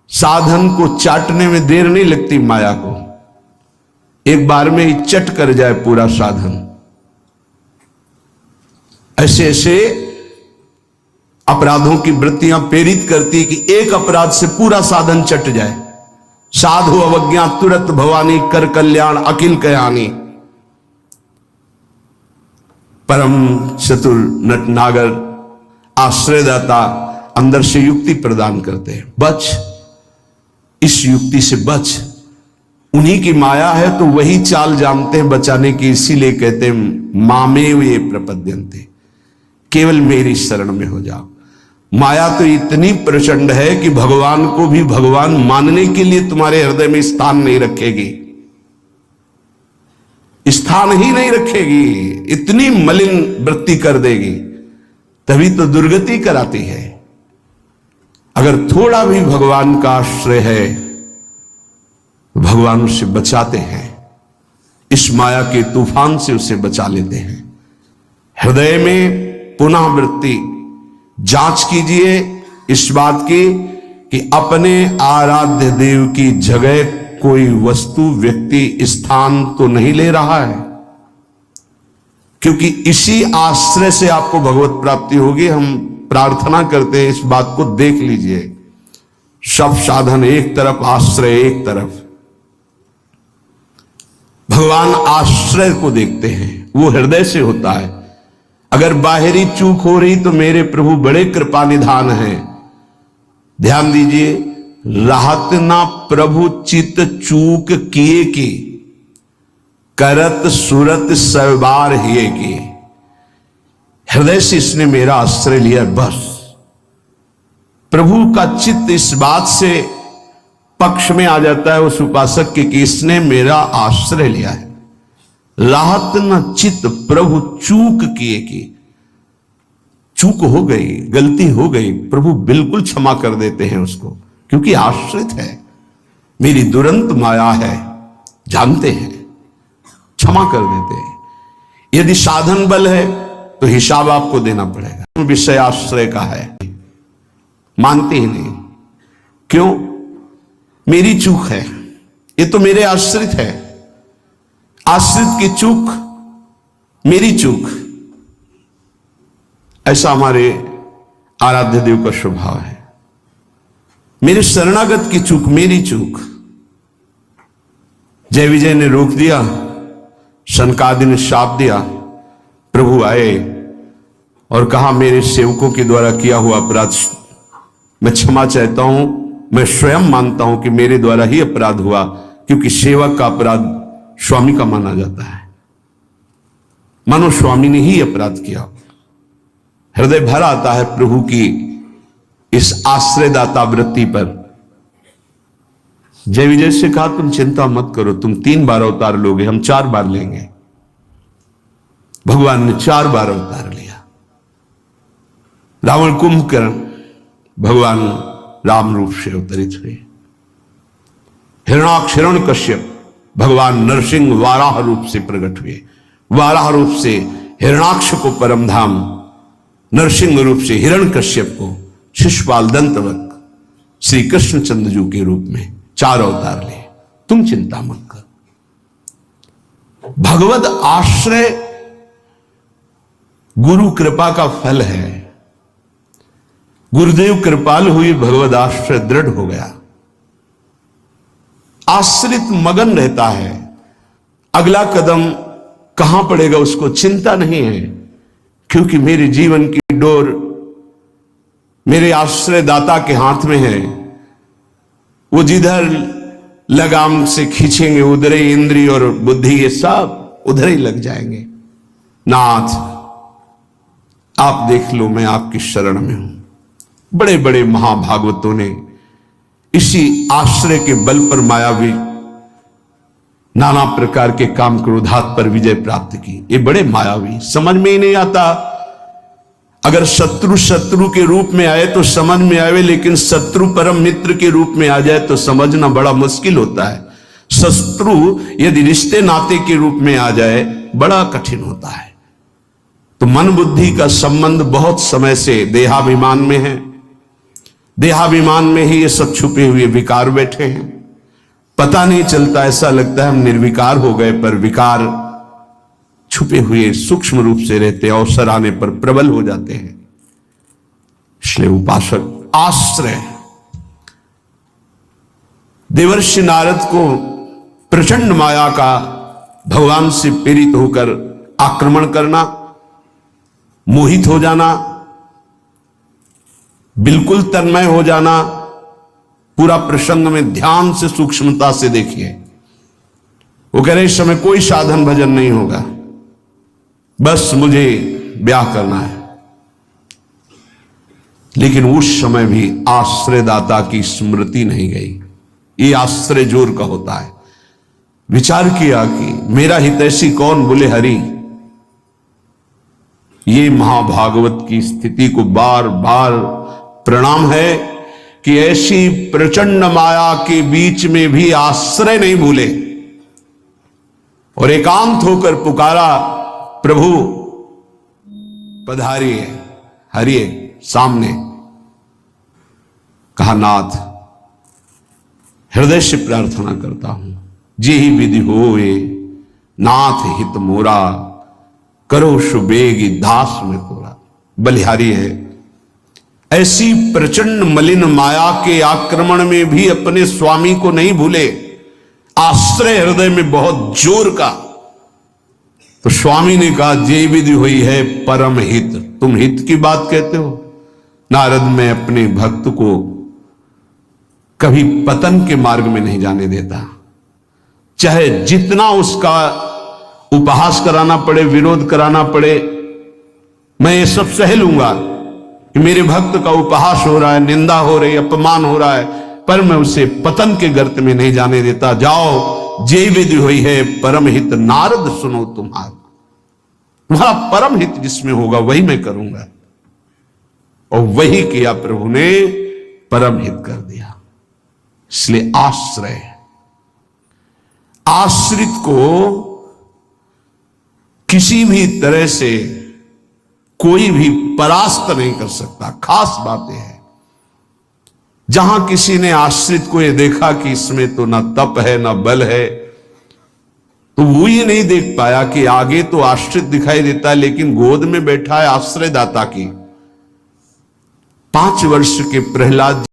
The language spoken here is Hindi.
साधन को चाटने में देर नहीं लगती माया को, एक बार में ही चट कर जाए पूरा साधन। ऐसे ऐसे अपराधों की वृत्तियां प्रेरित करती कि एक अपराध से पूरा साधन चट जाए। साधु अवज्ञा तुरत भवानी, कर कल्याण अकिल कयानी। परम चतुर नटनागर आश्रयदाता अंदर से युक्ति प्रदान करते हैं, बच, इस युक्ति से बच। उन्हीं की माया है तो वही चाल जानते हैं बचाने की, इसीलिए कहते हैं मामेव ये प्रपद्यन्ते, केवल मेरी शरण में हो जाओ। माया तो इतनी प्रचंड है कि भगवान को भी भगवान मानने के लिए तुम्हारे हृदय में स्थान नहीं रखेगी, स्थान ही नहीं रखेगी, इतनी मलिन वृत्ति कर देगी, तभी तो दुर्गति कराती है। अगर थोड़ा भी भगवान का आश्रय है, भगवान उसे बचाते हैं, इस माया के तूफान से उसे बचा लेते हैं। हृदय में पुनः वृत्ति जांच कीजिए इस बात की कि अपने आराध्य देव की जगह कोई वस्तु, व्यक्ति, स्थान तो नहीं ले रहा है, क्योंकि इसी आश्रय से आपको भगवत प्राप्ति होगी। हम प्रार्थना करते हैं इस बात को देख लीजिए, सब साधन एक तरफ, आश्रय एक तरफ। भगवान आश्रय को देखते हैं, वो हृदय से होता है। अगर बाहरी चूक हो रही तो मेरे प्रभु बड़े कृपा निधान हैं। ध्यान दीजिए, राहत ना प्रभु चित चूक किए की, करत सुरत सवार हिए की। हृदय से इसने मेरा आश्रय लिया, बस। प्रभु का चित्त इस बात से पक्ष में आ जाता है उस उपासक के कि इसने मेरा आश्रय लिया है। राहत न चित्त प्रभु चूक किए की, चूक हो गई, गलती हो गई, प्रभु बिल्कुल क्षमा कर देते हैं उसको, क्योंकि आश्रित है, मेरी दुरंत माया है, जानते हैं, क्षमा कर देते हैं। यदि साधन बल है तो हिसाब आपको देना पड़ेगा। विषय आश्रय का है, मानते ही नहीं, क्यों? मेरी चूक है, ये तो मेरे आश्रित है, आश्रित की चूक मेरी चूक। ऐसा हमारे आराध्य देव का स्वभाव है। मेरे शरणागत की चूक मेरी चूक। जय विजय ने रोक दिया, सनकादि ने शाप दिया, प्रभु आए और कहा मेरे सेवकों के द्वारा किया हुआ अपराध मैं क्षमा चाहता हूं। मैं स्वयं मानता हूं कि मेरे द्वारा ही अपराध हुआ, क्योंकि सेवक का अपराध स्वामी का माना जाता है, मानो स्वामी ने ही अपराध किया। हृदय भर आता है प्रभु की इस आश्रयदाता वृत्ति पर। जय विजय से कहा तुम चिंता मत करो, तुम 3 बार अवतार लोगे, हम 4 बार लेंगे। भगवान ने 4 बार अवतार लिया। रावण कुंभकर्ण भगवान राम रूप से अवतरित हुए। हिरणाक्ष हिरण्यकश्यप भगवान नरसिंह वाराह रूप से प्रकट हुए। वाराह रूप से हिरणाक्ष को परमधाम, नरसिंह रूप से हिरण्यकश्यप को शिशुपाल दंतवत, श्री कृष्णचंद्र जी के रूप में 4 अवतार ले। तुम चिंता मत कर। भगवत आश्रय गुरु कृपा का फल है। गुरुदेव कृपाल हुई, भगवत आश्रय दृढ़ हो गया। आश्रित मगन रहता है, अगला कदम कहां पड़ेगा उसको चिंता नहीं है, क्योंकि मेरे जीवन की डोर मेरे आश्रयदाता के हाथ में है। वो जिधर लगाम से खींचेंगे उधर ही इंद्रिय और बुद्धि ये सब उधर ही लग जाएंगे। नाथ आप देख लो, मैं आपकी शरण में हूं। बड़े बड़े महाभागवतों ने इसी आश्रय के बल पर मायावी नाना प्रकार के काम क्रोधात पर विजय प्राप्त की। ये बड़े मायावी, समझ में ही नहीं आता। अगर शत्रु शत्रु के रूप में आए तो समझ में आवे, लेकिन शत्रु परम मित्र के रूप में आ जाए तो समझना बड़ा मुश्किल होता है। शत्रु यदि रिश्ते नाते के रूप में आ जाए बड़ा कठिन होता है। तो मन बुद्धि का संबंध बहुत समय से देहाभिमान में है। देहाभिमान में ही ये सब छुपे हुए विकार बैठे हैं, पता नहीं चलता, ऐसा लगता है हम निर्विकार हो गए, पर विकार छुपे हुए सूक्ष्म रूप से रहते, अवसर आने पर प्रबल हो जाते हैं। इसलिए उपासक आश्रय, देवर्षि नारद को प्रचंड माया का भगवान से प्रेरित होकर आक्रमण करना, मोहित हो जाना, बिल्कुल तन्मय हो जाना, पूरा प्रसंग में ध्यान से सूक्ष्मता से देखिए। वो कह रहे इस समय कोई साधन भजन नहीं होगा, बस मुझे ब्याह करना है। लेकिन उस समय भी आश्रयदाता की स्मृति नहीं गई। ये आश्रय जोर का होता है। विचार किया कि मेरा हितैषी कौन, बोले हरि। ये महाभागवत की स्थिति को बार बार प्रणाम है कि ऐसी प्रचंड माया के बीच में भी आश्रय नहीं भूले और एकांत होकर पुकारा, प्रभु पधारिए, हरिए सामने। कहा नाथ हृदय से प्रार्थना करता हूं, जे ही विधि होए नाथ हित मोरा, करो सुबेगी दास में तोरा। बलिहारी है, ऐसी प्रचंड मलिन माया के आक्रमण में भी अपने स्वामी को नहीं भूले, आश्रय हृदय में बहुत जोर का। तो स्वामी ने कहा जे विधि हुई है परम हित। तुम हित की बात कहते हो? नारद, मैं अपने भक्त को कभी पतन के मार्ग में नहीं जाने देता, चाहे जितना उसका उपहास कराना पड़े, विरोध कराना पड़े, मैं ये सब सह लूंगा कि मेरे भक्त का उपहास हो रहा है, निंदा हो रही है, अपमान हो रहा है, पर मैं उसे पतन के गर्त में नहीं जाने देता। जाओ, जे विधि हुई है परम हित, नारद सुनो तुम्हारा परम हित जिसमें होगा वही मैं करूंगा। और वही किया प्रभु ने, परम हित कर दिया। इसलिए आश्रय, आश्रित को किसी भी तरह से कोई भी परास्त नहीं कर सकता। खास बातें हैं। जहां किसी ने आश्रित को यह देखा कि इसमें तो ना तप है ना बल है, तो वो ये नहीं देख पाया कि आगे तो आश्रित दिखाई देता है, लेकिन गोद में बैठा है आश्रयदाता की। 5 वर्ष के प्रहलाद